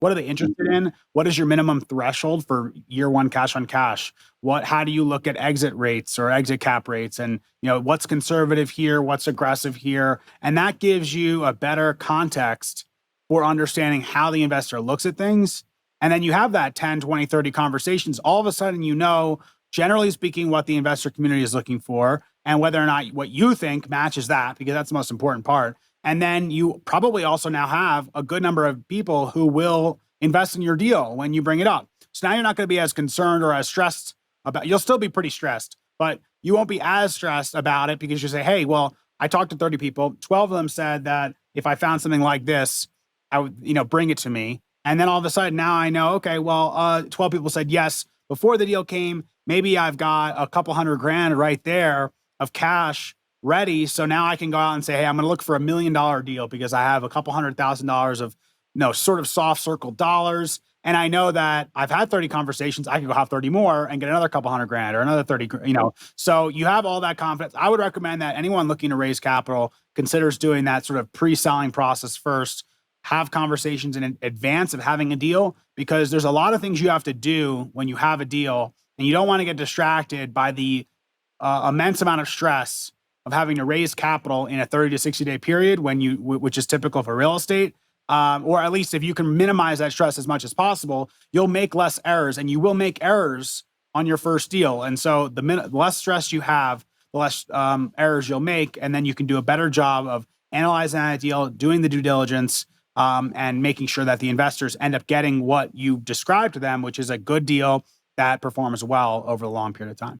What are they interested in? What is your minimum threshold for year one cash on cash? How do you look at exit rates or exit cap rates? And, what's conservative here? What's aggressive here? And that gives you a better context for understanding how the investor looks at things. And then you have that 10, 20, 30 conversations. All of a sudden, generally speaking, what the investor community is looking for and whether or not what you think matches that, because that's the most important part. And then you probably also now have a good number of people who will invest in your deal when you bring it up. So now you're not going to be as concerned or as stressed about, you'll still be pretty stressed, but you won't be as stressed about it because you say, hey, well, I talked to 30 people. 12 of them said that if I found something like this, I would, bring it to me. And then all of a sudden now I know, okay, well, 12 people said yes before the deal came. Maybe I've got a couple $100,000 right there of cash ready. So now I can go out and say, hey, I'm going to look for $1 million deal because I have a couple $100,000 of, sort of soft circle dollars. And I know that I've had 30 conversations. I can go have 30 more and get another couple $100,000 or another 30, so you have all that confidence. I would recommend that anyone looking to raise capital considers doing that sort of pre-selling process first. Have conversations in advance of having a deal, because there's a lot of things you have to do when you have a deal, and you don't want to get distracted by the immense amount of stress of having to raise capital in a 30 to 60 day period which is typical for real estate. Or at least if you can minimize that stress as much as possible, you'll make less errors, and you will make errors on your first deal. And so the less stress you have, the less errors you'll make. And then you can do a better job of analyzing that deal, doing the due diligence, and making sure that the investors end up getting what you described to them, which is a good deal that performs well over a long period of time.